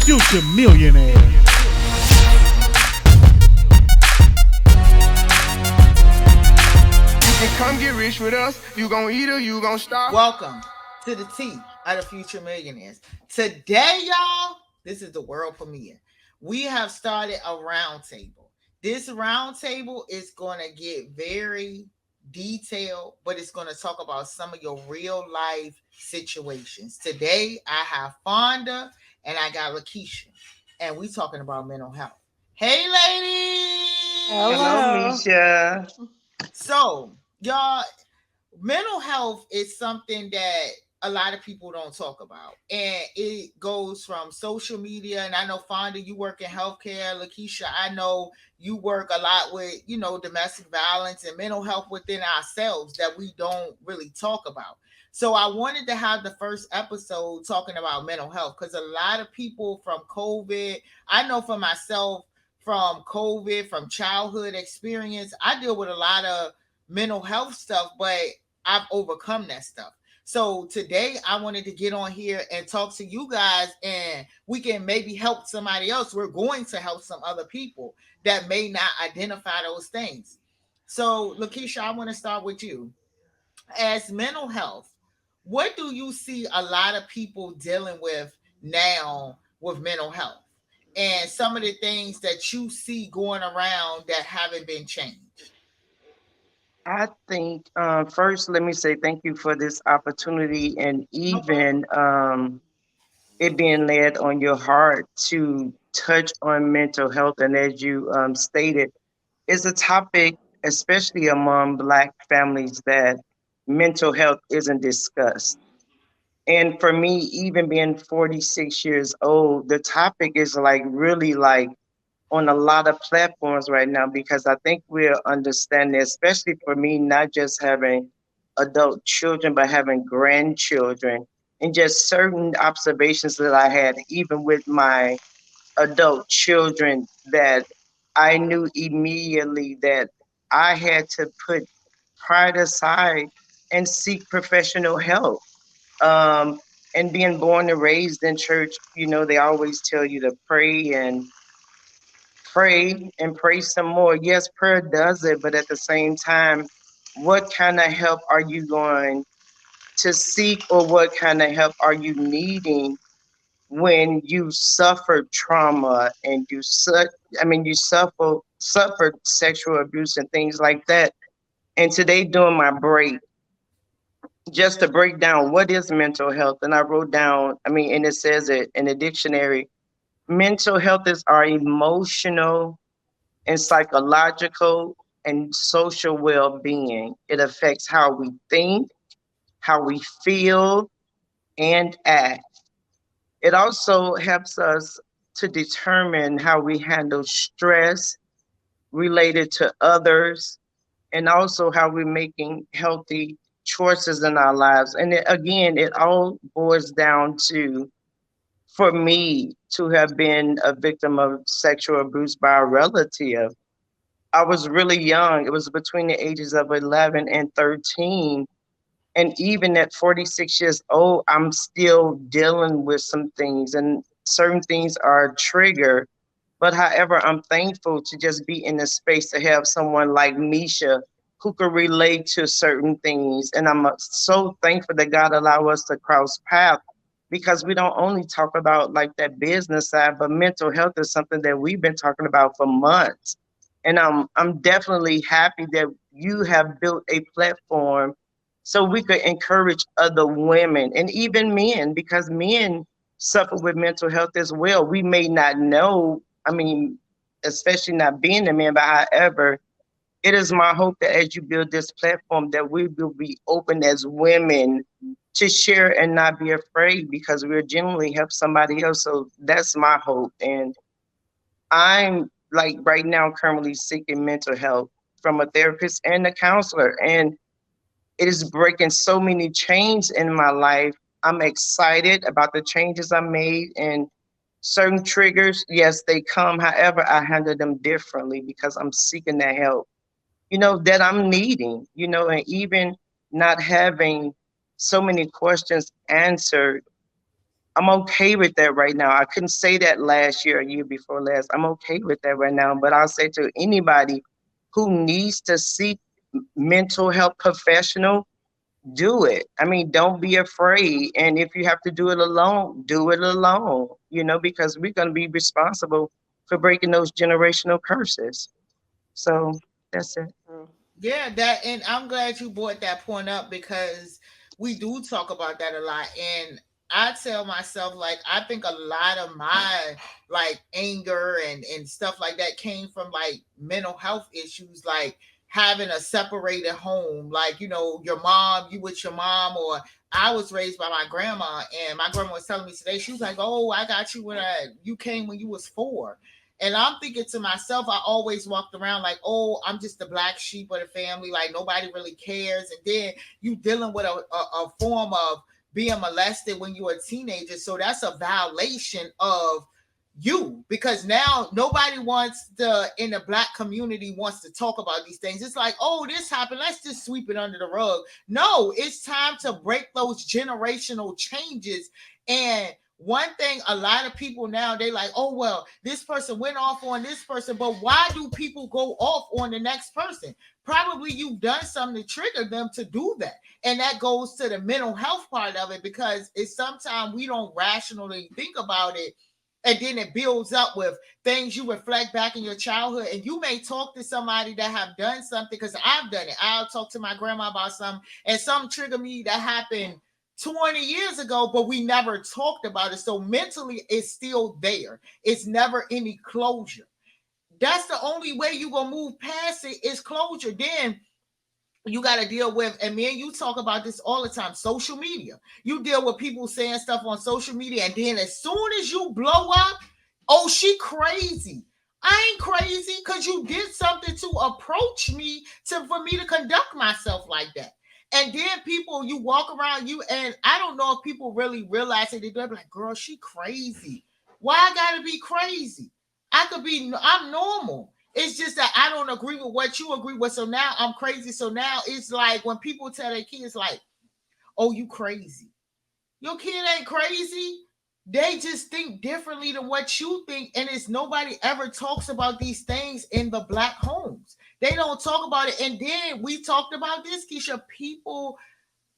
Future Millionaires. And come get rich with us. You gon' eat or you gon' starve. Welcome to the Tea of the Future Millionaires. Today, y'all, this is the world premiere. We have started a roundtable. This roundtable is going to get very detailed, but it's going to talk about some of your real life situations. Today, I have Fonda and I got Lakeesha, and we talking about mental health. Hey, ladies! Hello, Meesha. So, y'all, mental health is something that a lot of people don't talk about, and it goes from social media. And I know, Fonda, you work in healthcare. Lakeesha, I know you work a lot with domestic violence and mental health within ourselves that we don't really talk about. So I wanted to have the first episode talking about mental health, because a lot of people from COVID, I know for myself, from COVID, from childhood experience, I deal with a lot of mental health stuff, but I've overcome that stuff. So today I wanted to get on here and talk to you guys, and we can maybe help somebody else. We're going to help some other people that may not identify those things. So Lakeesha, I want to start with you. As mental health, what do you see a lot of people dealing with now with mental health? And some of the things that you see going around that haven't been changed. I think first, let me say thank you for this opportunity and No problem. even it being laid on your heart to touch on mental health. And as you stated, it's a topic, especially among Black families, that mental health isn't discussed. And for me, even being 46 years old, the topic is like really like on a lot of platforms right now because I think we're understanding, especially for me, not just having adult children, but having grandchildren and just certain observations that I had, even with my adult children, that I knew immediately that I had to put pride aside and seek professional help. Um, and being born and raised in church, they always tell you to pray and pray some more. Yes, prayer does it, but at the same time, what kind of help are you going to seek, or what kind of help are you needing when you suffer trauma and you suffered sexual abuse and things like that. And today during my break, just to break down what is mental health, and I wrote down, and it says it in the dictionary, mental health is our emotional and psychological and social well-being. It affects how we think, how we feel, and act. It also helps us to determine how we handle stress related to others, and also how we're making healthy choices in our lives. And again, it all boils down to, for me, to have been a victim of sexual abuse by a relative. I was really young. It was between the ages of 11 and 13. And even at 46 years old, I'm still dealing with some things, and certain things are a trigger. But however, I'm thankful to just be in a space to have someone like Meesha who could relate to certain things. And I'm so thankful that God allow us to cross paths, because we don't only talk about like that business side, but mental health is something that we've been talking about for months. And I'm definitely happy that you have built a platform so we could encourage other women and even men, because men suffer with mental health as well. We may not know, especially not being a man, but however, it is my hope that as you build this platform, that we will be open as women to share and not be afraid, because we'll genuinely help somebody else. So that's my hope. And I'm like right now currently seeking mental health from a therapist and a counselor. And it is breaking so many chains in my life. I'm excited about the changes I made, and certain triggers, yes, they come. However, I handle them differently because I'm seeking that help, that I'm needing, and even not having so many questions answered, I'm okay with that right now. I couldn't say that last year, a year before last. I'm okay with that right now. But I'll say to anybody who needs to seek mental health professional, do it. I mean, don't be afraid. And if you have to do it alone, do it alone, because we're going to be responsible for breaking those generational curses. So that's it. True. Yeah, that, and I'm glad you brought that point up because we do talk about that a lot. And I tell myself, like, I think a lot of my like anger and stuff like that came from like mental health issues, like having a separated home, like, your mom, you with your mom, or I was raised by my grandma, and my grandma was telling me today, she was like, "Oh, I got you when you came when you was 4." And I'm thinking to myself, I always walked around like, oh, I'm just the black sheep of the family. Like nobody really cares. And then you dealing with a form of being molested when you're a teenager. So that's a violation of you, because now nobody wants in the black community wants to talk about these things. It's like, oh, this happened, let's just sweep it under the rug. No, it's time to break those generational changes. And one thing, a lot of people now, they like, oh, well, this person went off on this person, but why do people go off on the next person? Probably you've done something to trigger them to do that. And that goes to the mental health part of it, because it's sometimes we don't rationally think about it. And then it builds up with things you reflect back in your childhood. And you may talk to somebody that have done something, because I've done it. I'll talk to my grandma about something, and something trigger me that happened 20 years ago, but we never talked about it. So mentally, it's still there. It's never any closure. That's the only way you gonna move past it, is closure. Then you got to deal with, and me and you talk about this all the time, social media. You deal with people saying stuff on social media, and then as soon as you blow up, oh, she crazy. I ain't crazy, because you did something to approach me for me to conduct myself like that. And then people, you walk around you, and I don't know if people really realize it. They're like, girl, she crazy. Why I gotta be crazy? I'm normal. It's just that I don't agree with what you agree with. So now I'm crazy. So now it's like when people tell their kids, like, oh, you crazy. Your kid ain't crazy. They just think differently than what you think. And it's nobody ever talks about these things in the black homes. They don't talk about it. And then we talked about this, Keisha. People,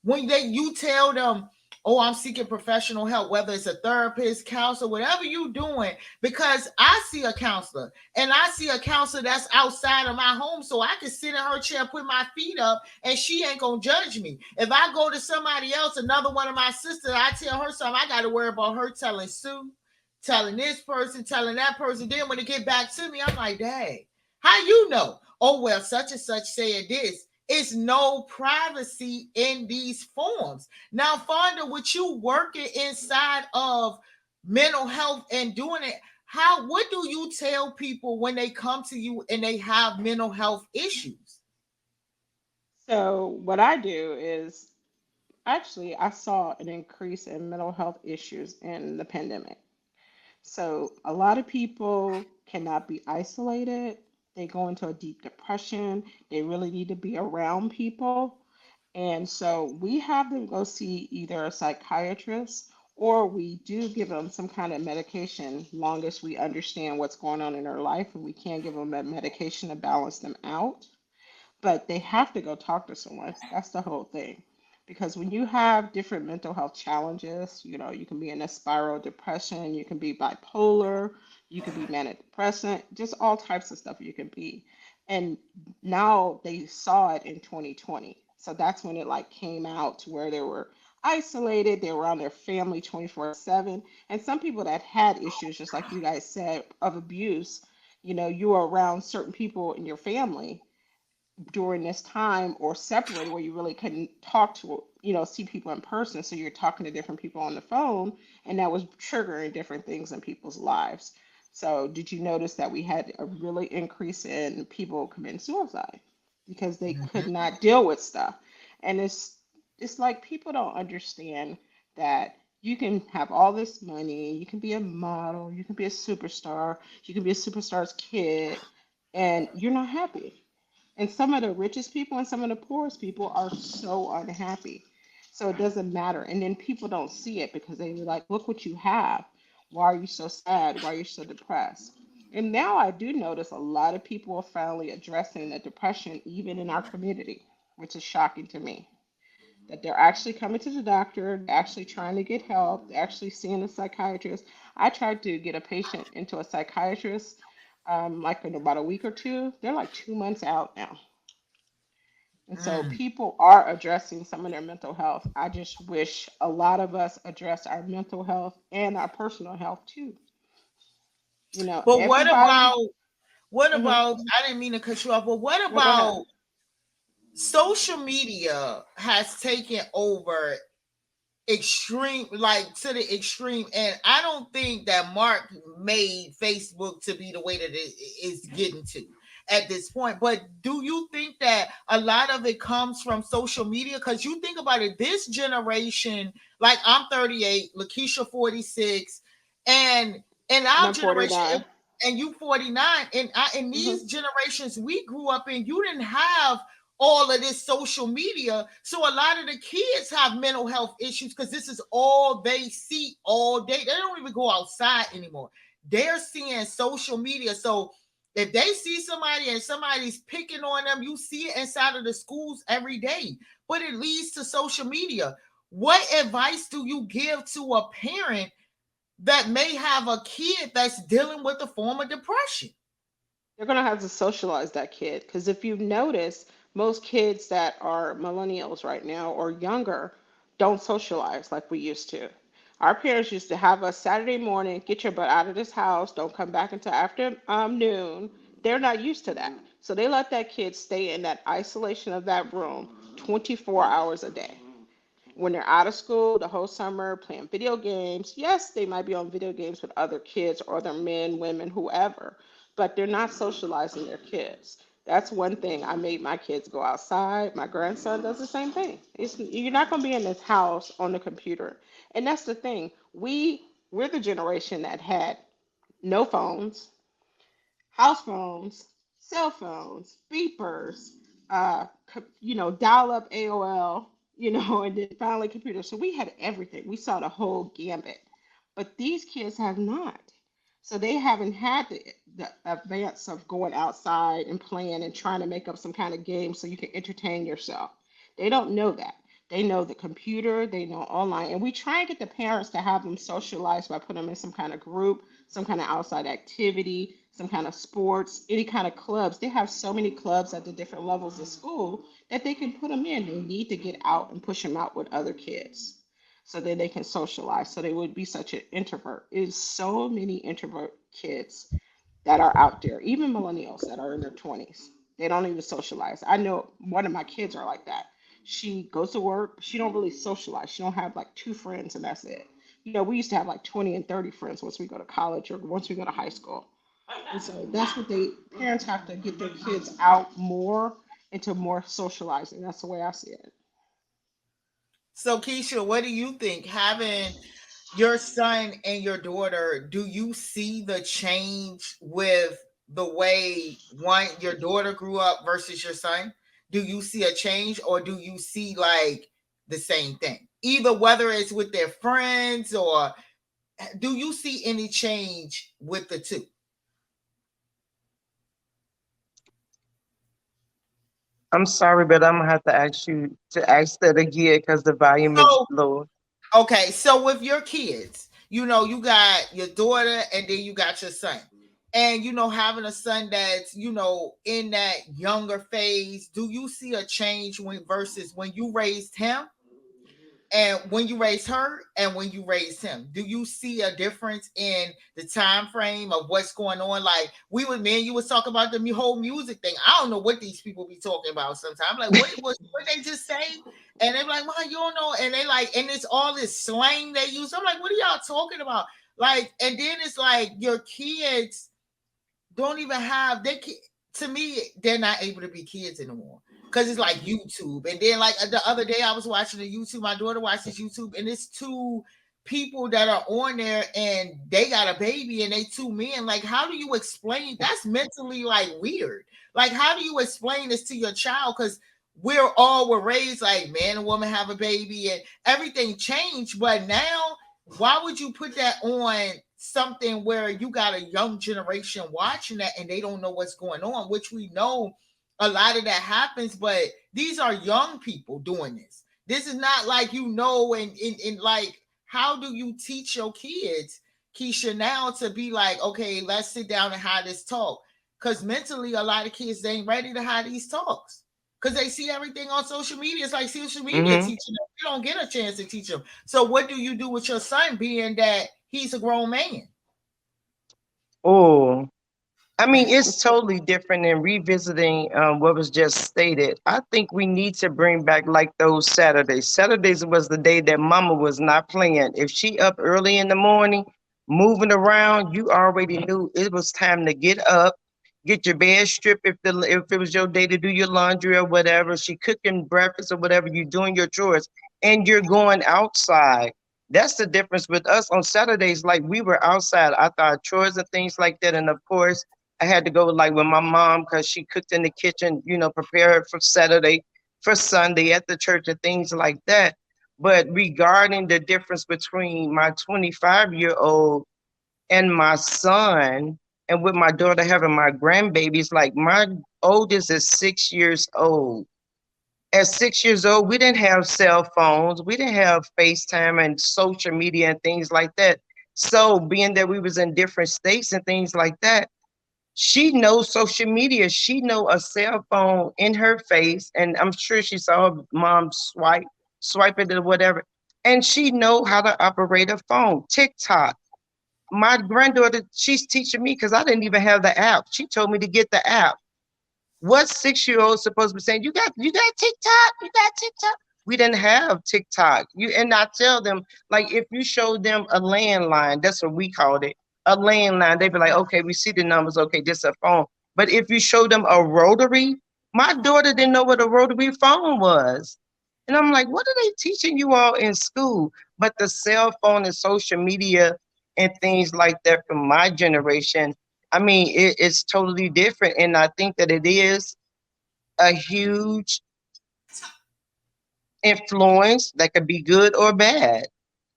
when you tell them, oh, I'm seeking professional help, whether it's a therapist, counselor, whatever you're doing, because I see a counselor, and I see a counselor that's outside of my home, so I can sit in her chair, put my feet up, and she ain't gonna judge me. If I go to somebody else, another one of my sisters, I tell her something, I got to worry about her telling Sue, telling this person, telling that person. Then when it get back to me, I'm like, dang, how you know? Oh, well, such and such said this. It's no privacy in these forms. Now, Fonda, with you working inside of mental health and doing it, what do you tell people when they come to you and they have mental health issues? So what I do is actually I saw an increase in mental health issues in the pandemic. So a lot of people cannot be isolated. They go into a deep depression. They really need to be around people. And so we have them go see either a psychiatrist, or we do give them some kind of medication, long as we understand what's going on in their life, and we can give them a medication to balance them out. But they have to go talk to someone. That's the whole thing. Because when you have different mental health challenges, you can be in a spiral depression, you can be bipolar, you can be manic depressant, just all types of stuff you can be. And now they saw it in 2020. So that's when it like came out to where they were isolated, they were around their family 24/7. And some people that had issues, just like you guys said, of abuse, you were around certain people in your family during this time, or separated where you really couldn't talk to, see people in person. So you're talking to different people on the phone, and that was triggering different things in people's lives. So did you notice that we had a really increase in people committing suicide because they could Mhm. not deal with stuff? And it's like people don't understand that you can have all this money, you can be a model, you can be a superstar, you can be a superstar's kid, and you're not happy. And some of the richest people and some of the poorest people are so unhappy. So it doesn't matter. And then people don't see it because they were like, look what you have. Why are you so sad? Why are you so depressed? And now I do notice a lot of people are finally addressing the depression, even in our community, which is shocking to me. That they're actually coming to the doctor, they're actually trying to get help, they're actually seeing a psychiatrist. I tried to get a patient into a psychiatrist like in about a week or two. They're like 2 months out now. And so Mm. people are addressing some of their mental health. I just wish a lot of us address our mental health and our personal health too. You know, But everybody. what Hmm. about, I didn't mean to cut you off, but what No, go ahead. about social media has taken over extreme, like to the extreme, and I don't think that Mark made Facebook to be the way that it is getting to at this point. But do you think that a lot of it comes from social media? Because you think about it, this generation, like I'm 38, Lakeesha 46, and in And our I'm generation, 49. and you 49, and in Hmm. these generations we grew up in, you didn't have all of this social media. So a lot of the kids have mental health issues because this is all they see all day. They don't even go outside anymore. They're seeing social media. So if they see somebody and somebody's picking on them, you see it inside of the schools every day. But it leads to social media. What advice do you give to a parent that may have a kid that's dealing with a form of depression? They're going to have to socialize that kid because if you've noticed, most kids that are millennials right now or younger don't socialize like we used to. Our parents used to have us Saturday morning, get your butt out of this house, don't come back until after noon. They're not used to that. So they let that kid stay in that isolation of that room 24 hours a day. When they're out of school the whole summer playing video games, yes, they might be on video games with other kids or other men, women, whoever, but they're not socializing their kids. That's one thing. I made my kids go outside. My grandson does the same thing. You're not going to be in this house on the computer. And that's the thing. We're the generation that had no phones, house phones, cell phones, beepers, dial up AOL, and then finally computers. So we had everything. We saw the whole gambit. But these kids have not. So they haven't had the advance of going outside and playing and trying to make up some kind of game so you can entertain yourself. They don't know that. They know the computer, they know online. And we try and get the parents to have them socialize by putting them in some kind of group, some kind of outside activity, some kind of sports, any kind of clubs. They have so many clubs at the different levels of school that they can put them in. They need to get out and push them out with other kids so that they can socialize. So they would be such an introvert. Is so many introvert kids that are out there, even millennials that are in their 20s. They don't even socialize. I know one of my kids are like that. She goes to work, she don't really socialize. She don't have like two friends and that's it. We used to have like 20 and 30 friends once we go to college or once we go to high school. And so that's what parents have to get their kids out more into more socializing. That's the way I see it. So Keisha, what do you think? Having your son and your daughter, do you see the change with the way one your daughter grew up versus your son? Do you see a change or do you see like the same thing? Either whether it's with their friends or do you see any change with the two? I'm sorry, but I'm gonna have to ask you to ask that again because the volume is So low. okay, so with your kids, you got your daughter and then you got your son. And having a son that's, in that younger phase, do you see a change when versus when you raised him and when you raised her and when you raised him? Do you see a difference in the time frame of what's going on? Like me and you was talking about the whole music thing. I don't know what these people be talking about sometimes. Like, what they just say? And they're like, "Well, you don't know." And they like, and it's all this slang they use. I'm like, "What are y'all talking about?" Like, and then it's like your kids don't even have to me, they're not able to be kids anymore because it's like YouTube. And then like the other day I was watching the YouTube, my daughter watches YouTube, and it's two people that are on there and they got a baby and they two men. Like, how do you explain that's mentally like weird? Like, how do you explain this to your child? Because were raised like man and woman have a baby and everything changed. But now, why would you put that on something where you got a young generation watching that and they don't know what's going on, which we know a lot of that happens, but these are young people doing this. This is not like, and like, how do you teach your kids, Keisha, now to be like, okay, let's sit down and have this talk? Because mentally, a lot of kids, they ain't ready to have these talks because they see everything on social media. It's like social media Mm-hmm. teaching them. You don't get a chance to teach them. So what do you do with your son, being that he's a grown man? Oh, I mean, it's totally different than revisiting what was just stated. I think we need to bring back like those Saturdays. Saturdays was the day that mama was not playing. If she up early in the morning, moving around, you already knew it was time to get up, get your bed stripped if it was your day to do your laundry or whatever. She cooking breakfast or whatever, you doing your chores, and you're going outside. That's the difference with us on Saturdays. Like we were outside after our chores and things like that, and of course I had to go like with my mom because she cooked in the kitchen, prepare for Saturday, for Sunday at the church and things like that. But regarding the difference between my 25-year-old and my son, and with my daughter having my grandbabies, like my oldest is 6 years old. At 6 years old, we didn't have cell phones, we didn't have FaceTime and social media and things like that. So being that we was in different states and things like that, she knows social media. She know a cell phone in her face, and I'm sure she saw her mom swipe it or whatever. And she know how to operate a phone. TikTok. My granddaughter, she's teaching me because I didn't even have the app. She told me to get the app. What 6-year-old supposed to be saying? You got TikTok? You got TikTok? We didn't have TikTok. And I tell them, like, if you show them a landline, that's what we called it, a landline, they'd be like, okay, we see the numbers, okay, this is a phone. But if you show them a rotary, my daughter didn't know what a rotary phone was. And I'm like, what are they teaching you all in school? But the cell phone and social media and things like that from my generation, I mean, it's totally different. And I think that it is a huge influence that could be good or bad.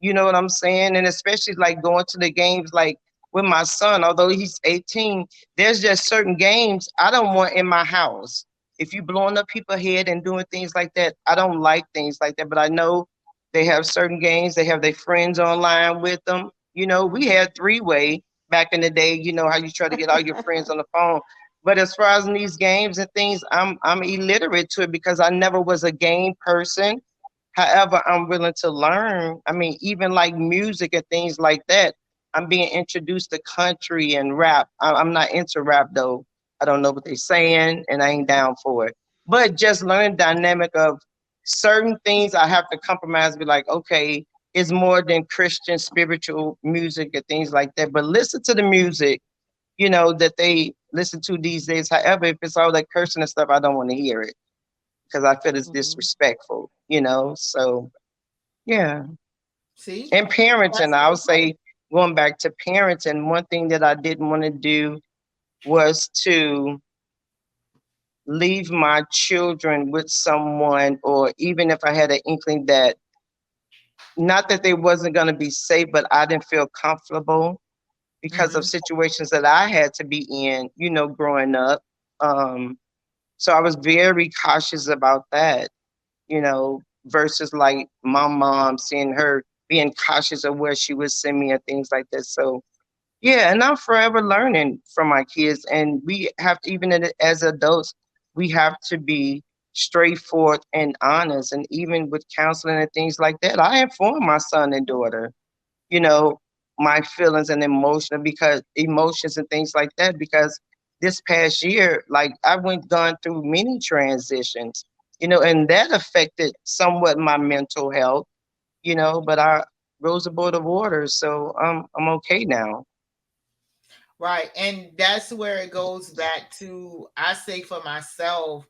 You know what I'm saying? And especially like going to the games, like with my son, although he's 18, there's just certain games I don't want in my house. If you blowing up people's head and doing things like that, I don't like things like that. But I know they have certain games, they have their friends online with them. We had three-way back in the day, how you try to get all your friends on the phone. But as far as in these games and things, I'm illiterate to it because I never was a game person. However, I'm willing to learn. I mean, even like music and things like that. I'm being introduced to country and rap. I'm not into rap though. I don't know what they're saying, and I ain't down for it. But just learn dynamic of certain things. I have to compromise. Be like, okay, it's more than Christian spiritual music and things like that. But listen to the music that they listen to these days. However, if it's all that cursing and stuff, I don't want to hear it because I feel it's Mhm. disrespectful. So yeah. See, And parenting, that's I would the point. say going back to parenting, one thing that I didn't want to do was to leave my children with someone, or even if I had an inkling that not that they wasn't going to be safe, but I didn't feel comfortable because of Mm-hmm. situations that I had to be in, growing up. Um, So I was very cautious about that, versus like my mom, seeing her being cautious of where she would send me and things like that. So yeah, and I'm forever learning from my kids. And we have to, even as adults, we have to be straightforward and honest. And even with counseling and things like that, I inform my son and daughter, you know, my feelings and emotions and things like that. Because this past year, like I went gone through many transitions, and that affected somewhat my mental health, but I rose aboard the water. So I'm okay now. Right. And that's where it goes back to, I say for myself,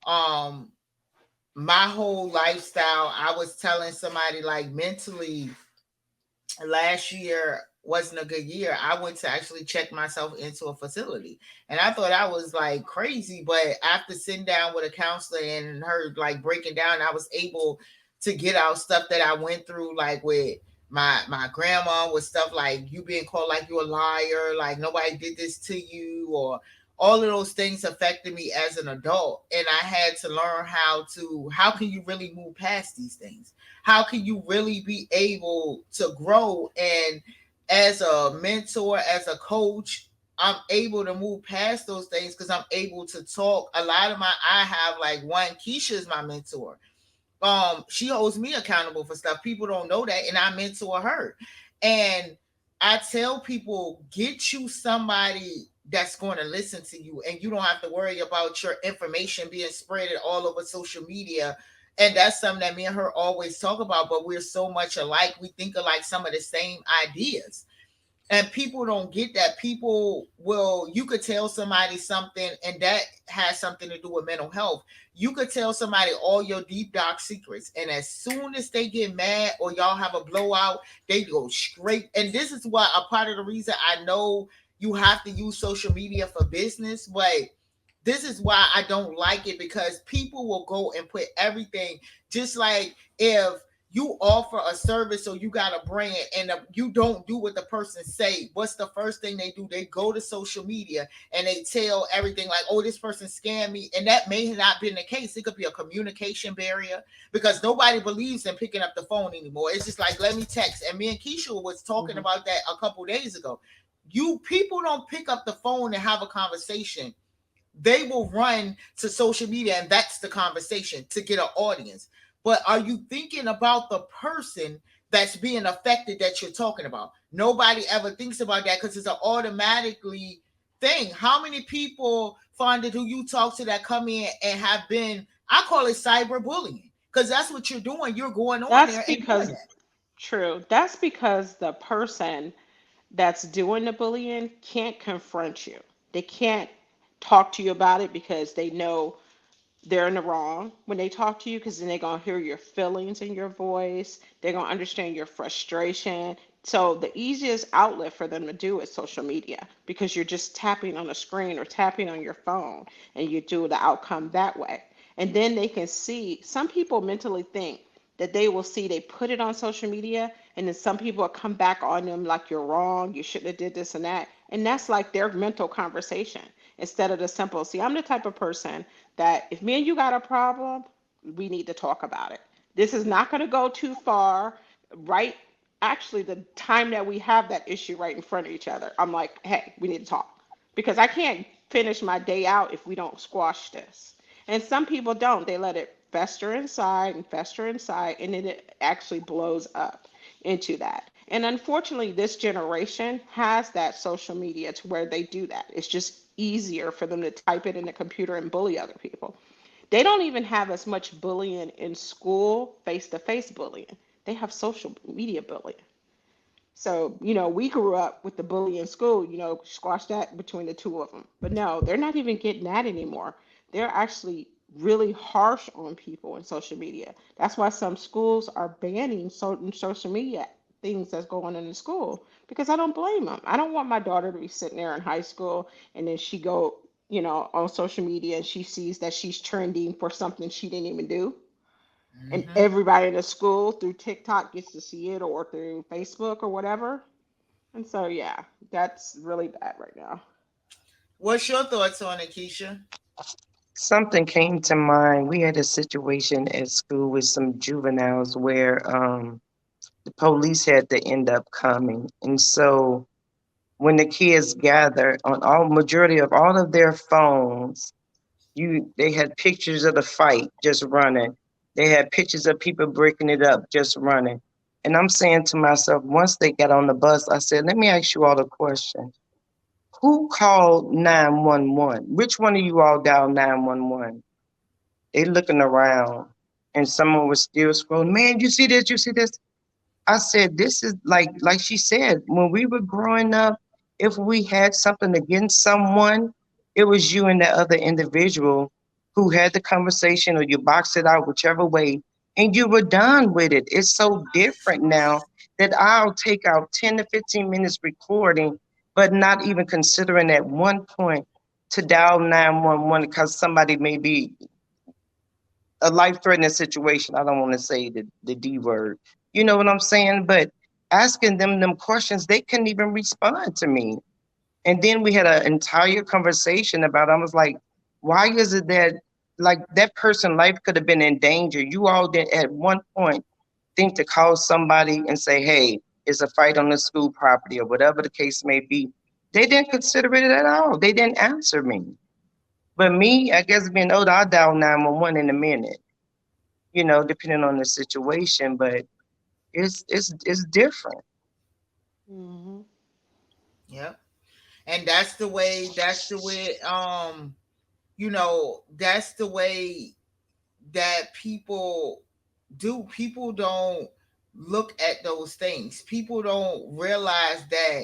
um, my whole lifestyle, I was telling somebody like mentally last year, wasn't a good year, I went to actually check myself into a facility. And I thought I was like crazy. But after sitting down with a counselor and her like breaking down, I was able to get out stuff that I went through, like with my grandma, with stuff like you being called like you're a liar, like nobody did this to you, or all of those things affected me as an adult. And I had to learn how can you really move past these things? How can you really be able to grow? And as a mentor, as a coach, I'm able to move past those things because I'm able to talk. A lot of I have like one, Keisha is my mentor. She holds me accountable for stuff. People don't know that, and I mentor her. And I tell people, get you somebody that's going to listen to you, and you don't have to worry about your information being spread all over social media. And that's something that me and her always talk about, but we're so much alike. We think of like some of the same ideas, and people don't get that. People will, you could tell somebody something, and that has something to do with mental health. You could tell somebody all your deep dark secrets, and as soon as they get mad or y'all have a blowout, they go straight. And this is what a part of the reason I know you have to use social media for business, but this is why I don't like it, because people will go and put everything, just like if you offer a service or you got a brand, and you don't do what the person say, what's the first thing they do? They go to social media and they tell everything like, oh, this person scammed me. And that may not be the case. It could be a communication barrier, because nobody believes in picking up the phone anymore. It's just like, let me text. And me and Keisha was talking Hmm. about that a couple days ago. You people don't pick up the phone and have a conversation. They will run to social media, and that's the conversation to get an audience. But are you thinking about the person that's being affected that you're talking about? Nobody ever thinks about that because it's an automatically thing. How many people, Fonda, do you talk to that come in and have been, I call it cyberbullying, because that's what you're doing. You're going on That's there and doing because, that. true, that's because the person that's doing the bullying can't confront you. They can't talk to you about it because they know they're in the wrong when they talk to you, because then they're going to hear your feelings in your voice. They're going to understand your frustration. So the easiest outlet for them to do is social media, because you're just tapping on a screen or tapping on your phone, and you do the outcome that way. And then they can see, some people mentally think that they will see they put it on social media, and then some people will come back on them like, you're wrong, you shouldn't have did this and that. And that's like their mental conversation, instead of the simple, see, I'm the type of person that if me and you got a problem, we need to talk about it. This is not going to go too far, right? Actually, the time that we have that issue right in front of each other, I'm like, hey, we need to talk, because I can't finish my day out if we don't squash this. And some people don't. They let it fester inside, and then it actually blows up into that. And unfortunately, this generation has that social media to where they do that. It's just easier for them to type it in the computer and bully other people. They don't even have as much bullying in school, face to face bullying. They have social media bullying. So, we grew up with the bully in school, squash that between the two of them. But no, they're not even getting that anymore. They're actually really harsh on people in social media. That's why some schools are banning certain social media things that's going on in the school, because I don't blame them. I don't want my daughter to be sitting there in high school, and then she go, on social media, and she sees that she's trending for something she didn't even do, and Mm-hmm. everybody in the school through TikTok gets to see it, or through Facebook or whatever. And so, yeah, that's really bad right now. What's your thoughts on it, Keisha? Something came to mind. We had a situation at school with some juveniles where the police had to end up coming. And so when the kids gathered on all majority of all of their phones, they had pictures of the fight just running. They had pictures of people breaking it up just running. And I'm saying to myself, once they got on the bus, I said, let me ask you all a question. Who called 911? Which one of you all dialed 911? They looking around and someone was still scrolling. Man, you see this? You see this? I said, this is like she said, when we were growing up, if we had something against someone, it was you and the other individual who had the conversation, or you boxed it out whichever way, and you were done with it. It's so different now. that I'll take out 10 to 15 minutes recording, but not even considering at one point to dial 911 because somebody may be a life threatening situation. I don't want to say the D word. You know what I'm saying? But asking them questions, they couldn't even respond to me. And then we had an entire conversation about, I was like, why is it that like that person life could have been in danger? You all did at one point think to call somebody and say, hey, it's a fight on the school property or whatever the case may be. They didn't consider it at all. They didn't answer me. But me, I guess being older, I'll dial 911 in a minute, you know, depending on the situation. But it's different. Hmm. Yep. And that's the way that's the way that people don't look at those things. People don't realize that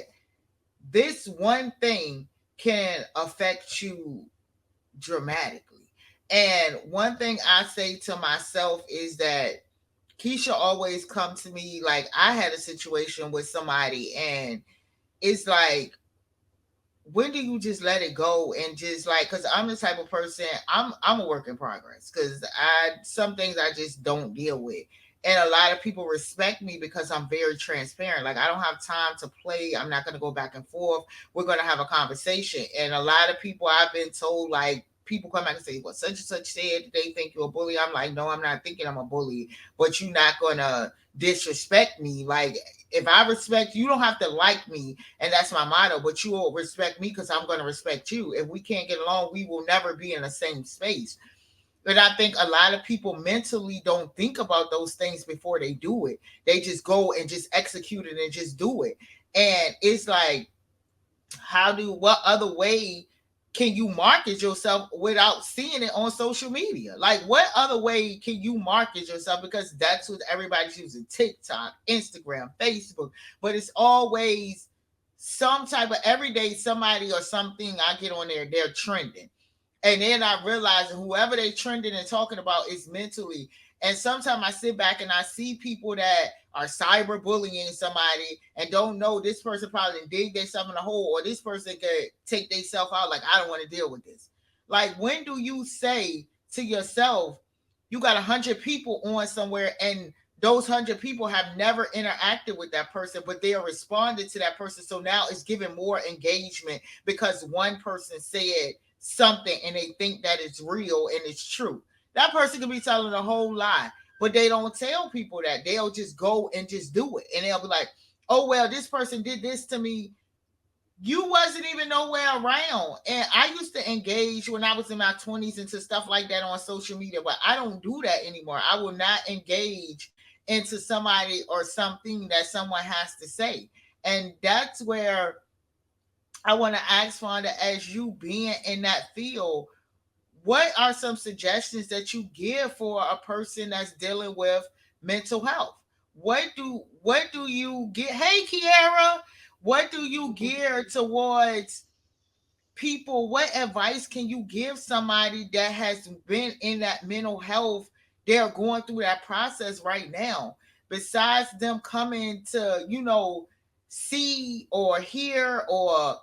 this one thing can affect you dramatically. And one thing I say to myself is that Keisha always come to me like I had a situation with somebody, and it's like, when do you just let it go and just like, because I'm the type of person, I'm a work in progress, because I some things I just don't deal with. And a lot of people respect me because I'm very transparent. Like, I don't have time to play. I'm not going to go back and forth. We're going to have a conversation. And a lot of people, I've been told, like, people come back and say, well, such and such said they think you're a bully. I'm like, no, I'm not thinking I'm a bully, but you're not going to disrespect me. Like, if I respect you, don't have to like me, and that's my motto. But you will respect me because I'm going to respect you. If we can't get along, we will never be in the same space. But I think a lot of people mentally don't think about those things before they do it. They just go and just execute it and just do it. And it's like, what other way can you market yourself without seeing it on social media? Like, what other way can you market yourself? Because that's what everybody's using: TikTok, Instagram, Facebook. But it's always some type of everyday somebody or something. I get on there, they're trending. And then I realize that whoever they trending and talking about is mentally. And sometimes I sit back and I see people that are cyberbullying somebody and don't know this person probably dig themselves in a hole, or this person could take themselves out. Like, I don't want to deal with this. Like, when do you say to yourself, you got 100 people on somewhere, and those 100 people have never interacted with that person, but they are responding to that person. So now it's giving more engagement because one person said something and they think that it's real and it's true. That person could be telling a whole lie, but they don't tell people that. They'll just go and just do it. And they'll be like, oh, well, this person did this to me. You wasn't even nowhere around. And I used to engage when I was in my 20s into stuff like that on social media, but I don't do that anymore. I will not engage into somebody or something that someone has to say. And that's where I want to ask Fonda, as you being in that field, what are some suggestions that you give for a person that's dealing with mental health? What do you get? Hey, Kierra, what do you gear towards people? What advice can you give somebody that has been in that mental health? They're going through that process right now. Besides them coming to, see or hear, or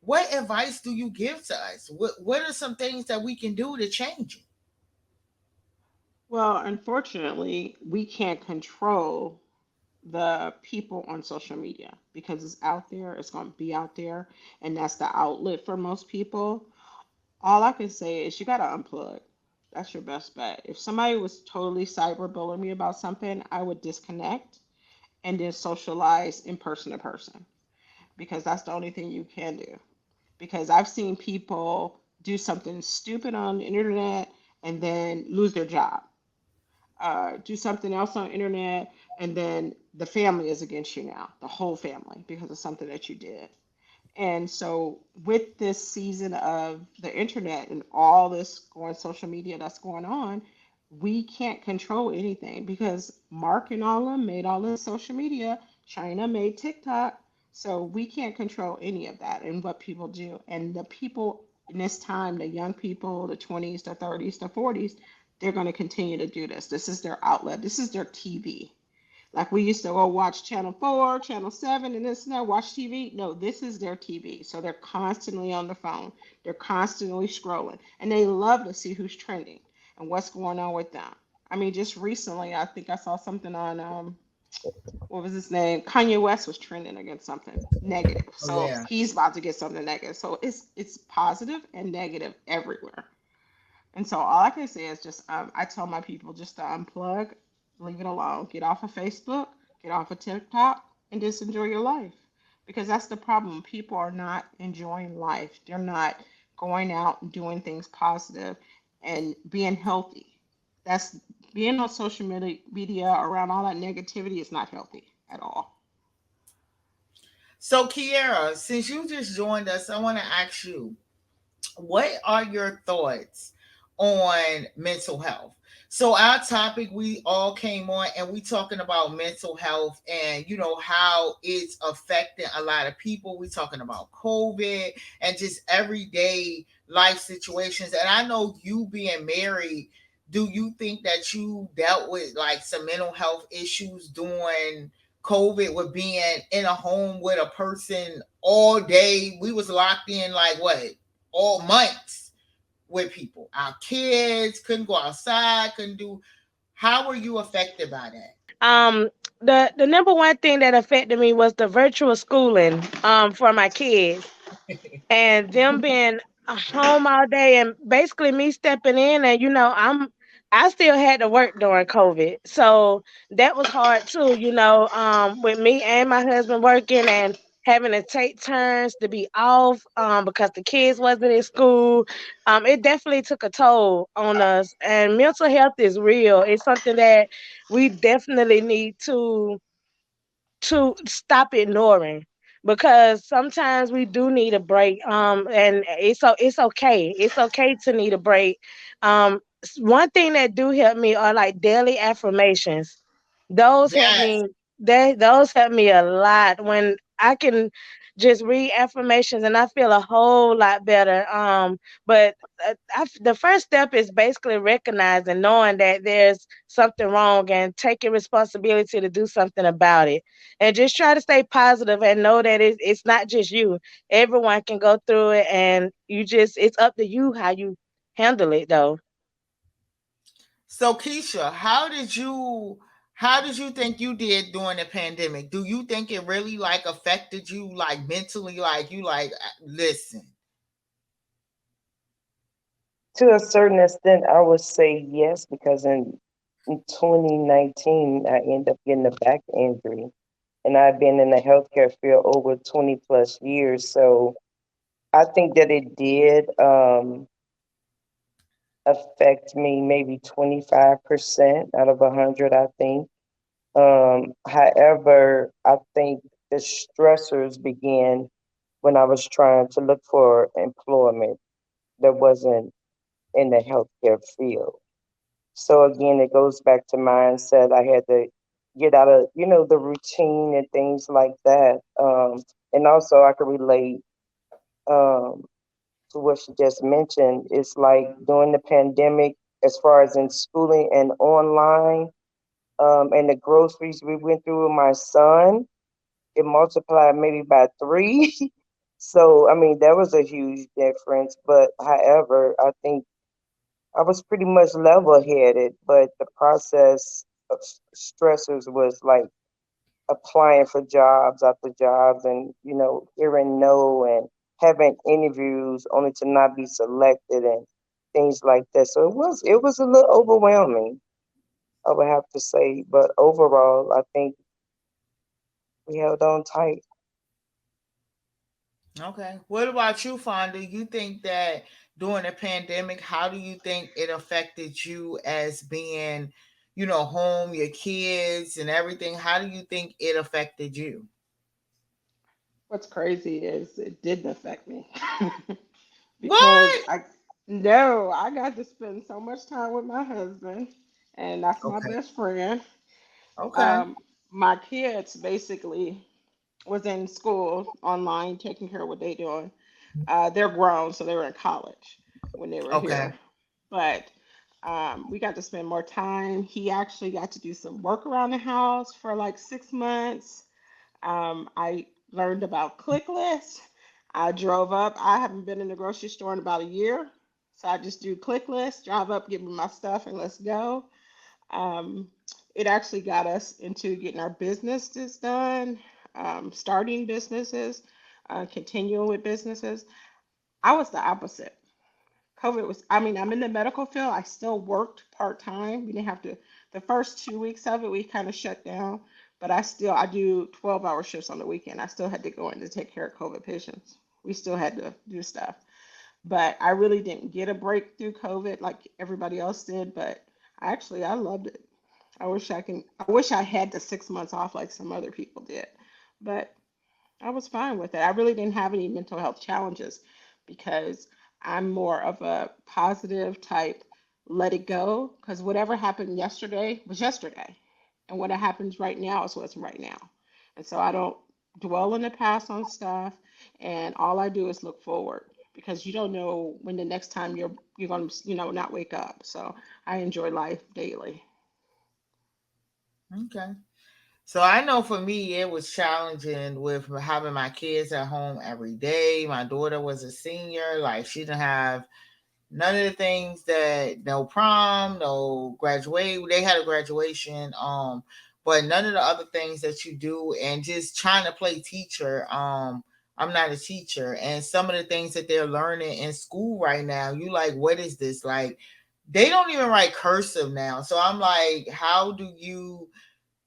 what advice do you give to us? What are some things that we can do to change it? Well, unfortunately, we can't control the people on social media because it's out there, it's going to be out there, and that's the outlet for most people. All I can say is you got to unplug. That's your best bet. If somebody was totally cyberbullying me about something, I would disconnect and then socialize in person to person because that's the only thing you can do. Because I've seen people do something stupid on the internet and then lose their job, do something else on the internet, and then the family is against you now, the whole family, because of something that you did. And so, with this season of the internet and all this going social media that's going on, we can't control anything because Mark and all of them made all this social media. China made TikTok. So, we can't control any of that and what people do. And the people in this time, the young people, the 20s, the 30s, the 40s, they're going to continue to do this. This is their outlet, this is their TV. Like we used to go watch Channel 4, Channel 7, and this and that, watch TV. No, this is their TV. So they're constantly on the phone. They're constantly scrolling. And they love to see who's trending and what's going on with them. I mean, just recently, I think I saw something on, what was his name? Kanye West was trending against something negative. Oh So yeah. he's about to get something negative. So it's positive and negative everywhere. And so all I can say is just I tell my people just to unplug, leave it alone, get off of Facebook, get off of TikTok, and just enjoy your life. Because that's the problem. People are not enjoying life. They're not going out and doing things positive and being healthy. That's being on social media around all that negativity is not healthy at all. So Kierra, since you just joined us, I want to ask you, what are your thoughts on mental health? So our topic, we all came on and we talking about mental health and how it's affecting a lot of people. We talking about COVID and just everyday life situations. And I know you being married, do you think that you dealt with like some mental health issues during COVID, with being in a home with a person all day? We was locked in like what, all months with people. Our kids couldn't go outside, couldn't do. How were you affected by that? Um, the number one thing that affected me was the virtual schooling for my kids, and them being home all day, and basically me stepping in, and I still had to work during COVID, so that was hard too, with me and my husband working and having to take turns to be off because the kids wasn't in school. It definitely took a toll on us, and mental health is real. It's something that we definitely need to stop ignoring, because sometimes we do need a break, and it's okay, it's okay to need a break. One thing that do help me are like daily affirmations. Those help Yes. me. Those help me a lot when I can just read affirmations and I feel a whole lot better. But the first step is basically recognizing, knowing that there's something wrong and taking responsibility to do something about it, and just try to stay positive and know that it's not just you. Everyone can go through it, and it's up to you how you handle it though. So Keisha, how did you think you did during the pandemic? Do you think it really like affected you like mentally? Like you like listen. To a certain extent, I would say yes, because in 2019, I ended up getting a back injury, and I've been in the healthcare field over 20 plus years. So I think that it did affect me maybe 25% out of 100, I think. However, I think the stressors began when I was trying to look for employment that wasn't in the healthcare field. So again, it goes back to mindset. I had to get out of, the routine and things like that. And also I could relate um, to what she just mentioned. It's like during the pandemic, as far as in schooling and online, and the groceries we went through with my son, it multiplied maybe by three. So, I mean, that was a huge difference. But however, I think I was pretty much level headed, but the process of stressors was like applying for jobs after jobs, and, hearing no, and having interviews only to not be selected and things like that. So it was a little overwhelming, I would have to say. But overall, I think we held on tight. Okay. What about you, Fonda? You think that during the pandemic, how do you think it affected you as being, home, your kids and everything? How do you think it affected you? What's crazy is it didn't affect me because What? I no, I got to spend so much time with my husband, and that's my Okay. best friend. Okay. Um, my kids basically was in school online, taking care of what they doing. They're grown, so they were in college when they were Okay. here. But We got to spend more time. He actually got to do some work around the house for like 6 months. I learned about click lists. I drove up. I haven't been in the grocery store in about a year. So I just do click lists, drive up, give me my stuff, and let's go. Um, it actually got us into getting our businesses done, starting businesses, continuing with businesses. I was the opposite. COVID was, I mean, I'm in the medical field. I still worked part time. We didn't have to, the first 2 weeks of it, we kind of shut down, but I do 12-hour shifts on the weekend. I still had to go in to take care of COVID patients. We still had to do stuff, but I really didn't get a break through COVID like everybody else did, but I loved it. I wish I had the 6 months off like some other people did, but I was fine with it. I really didn't have any mental health challenges because I'm more of a positive type, let it go, because whatever happened yesterday was yesterday. And what happens right now is what's right now. And so I don't dwell in the past on stuff, and all I do is look forward because you don't know when the next time you're going to, not wake up. So I enjoy life daily. Okay. So I know for me, it was challenging with having my kids at home every day. My daughter was a senior, like she didn't have none of the things that no prom, no graduate. They had a graduation, but none of the other things that you do, and just trying to play teacher. I'm not a teacher, and some of the things that they're learning in school right now, you like, what is this? Like, they don't even write cursive now. So I'm like, how do you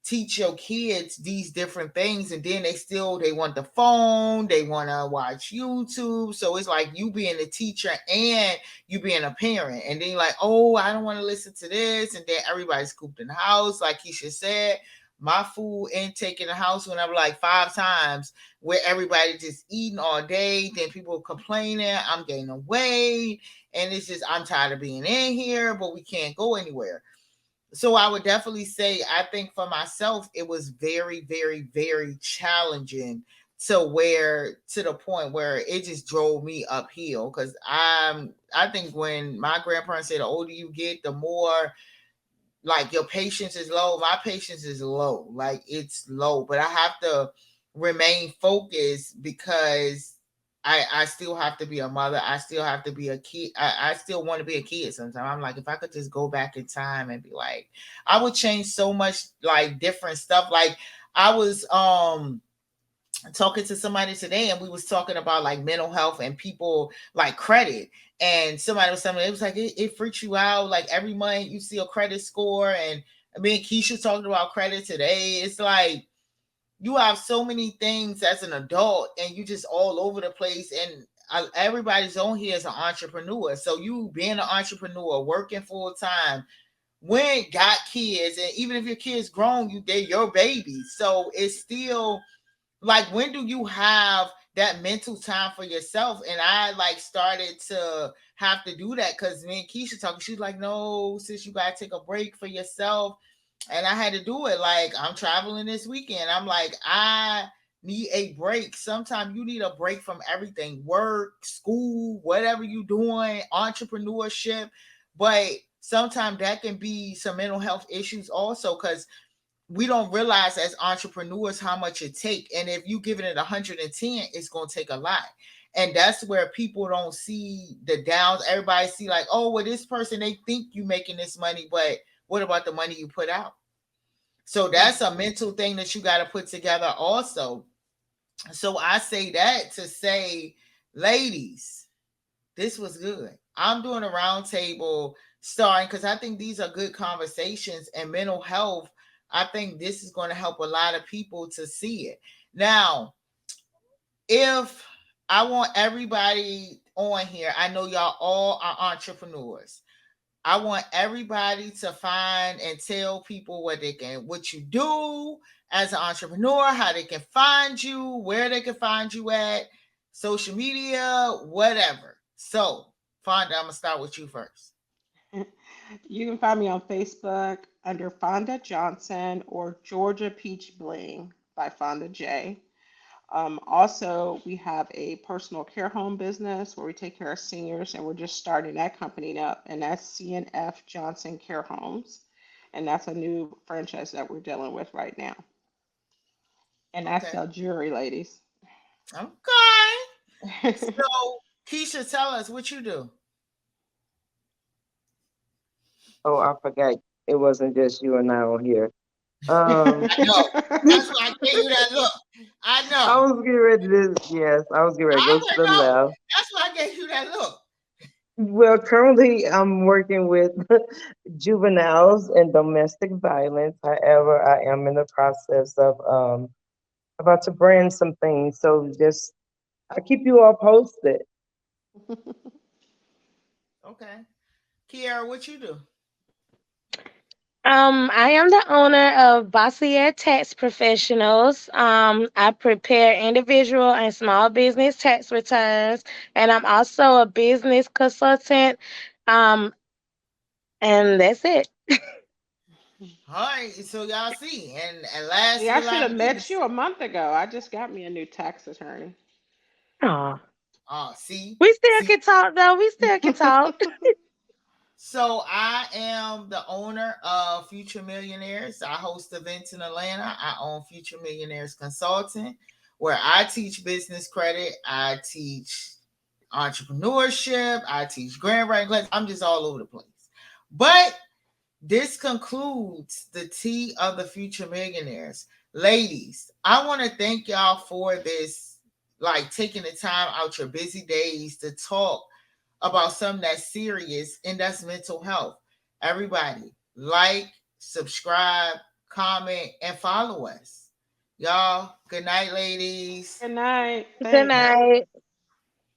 teach your kids these different things, and then they want the phone, they want to watch YouTube. So it's like you being a teacher and you being a parent, and then you're like, oh, I don't want to listen to this, and then everybody's cooped in the house. Like Keisha said, my food intake in the house went up like 5 times, where everybody just eating all day, then people complaining I'm gaining weight, and it's just, I'm tired of being in here, but we can't go anywhere. So I would definitely say, I think for myself, it was very, very, very challenging, to the point where it just drove me uphill. Because I think when my grandparents say the older you get, the more like your patience is low. My patience is low, like it's low, but I have to remain focused because I still have to be a mother. I still have to be a kid. I still want to be a kid sometimes. I'm like, if I could just go back in time and be like, I would change so much, like different stuff. Like I was talking to somebody today, and we was talking about like mental health and people like credit, and somebody was telling me, it was like, it freaks you out, like every month you see a credit score. And I mean, Keisha talked about credit today. It's like you have so many things as an adult, and you just all over the place. And everybody's on here as an entrepreneur, so you being an entrepreneur, working full time, when got kids, and even if your kids grown, they're your babies, so it's still like, when do you have that mental time for yourself? And I like started to have to do that, because me and Keisha talking, she's like, no, sis, you gotta take a break for yourself. And I had to do it. Like, I'm traveling this weekend, I'm like, I need a break. Sometimes you need a break from everything, work, school, whatever you doing, entrepreneurship. But sometimes that can be some mental health issues also, because we don't realize as entrepreneurs how much it take. And if you giving it 110, it's going to take a lot. And that's where people don't see the downs. Everybody see like, oh, well, this person, they think you making this money, but what about the money you put out? So that's a mental thing that you got to put together also. So I say that to say, ladies, this was good. I'm doing a roundtable starting, because I think these are good conversations, and mental health, I think this is going to help a lot of people to see it. Now, if I want everybody on here, I know y'all all are entrepreneurs. I want everybody to find and tell people what you do as an entrepreneur, how they can find you, where they can find you at, social media, whatever. So, Fonda, I'm gonna start with you first. You can find me on Facebook under Fonda Johnson or Georgia Peach Bling by Fonda J. Also, we have a personal care home business where we take care of seniors, and we're just starting that company up, and that's CNF Johnson Care Homes, and that's a new franchise that we're dealing with right now. And I Okay. sell jewelry, ladies. Okay. So, Keisha, tell us what you do. Oh, I forgot. It wasn't just you and I on here. I Um, know. That's why I gave you that look. I I know. was getting ready to, yes, I was getting ready to I go to the know. left. That's why I gave you that look. Well, currently I'm working with juveniles and domestic violence. However, I am in the process of about to brand some things. So just I keep you all posted. Okay. Kierra, what you do? I am the owner of Bossier Tax Professionals. I prepare individual and small business tax returns, and I'm also a business consultant. Um, and that's it. All right. So y'all see. And See, last I but should not have met least, you a month ago. I just got me a new tax attorney. Aw. see, We still see. can talk though. We still can talk. So I am the owner of Future Millionaires. I host events in Atlanta. I own Future Millionaires Consulting, where I teach business credit. I teach entrepreneurship. I teach grant writing class. I'm just all over the place. But this concludes the tea of the Future Millionaires. Ladies, I want to thank y'all for this, like taking the time out your busy days to talk about something that's serious, and that's mental health. Everybody, like, subscribe, comment, and follow us. Y'all, good night, ladies. Good night. Good Thanks. night.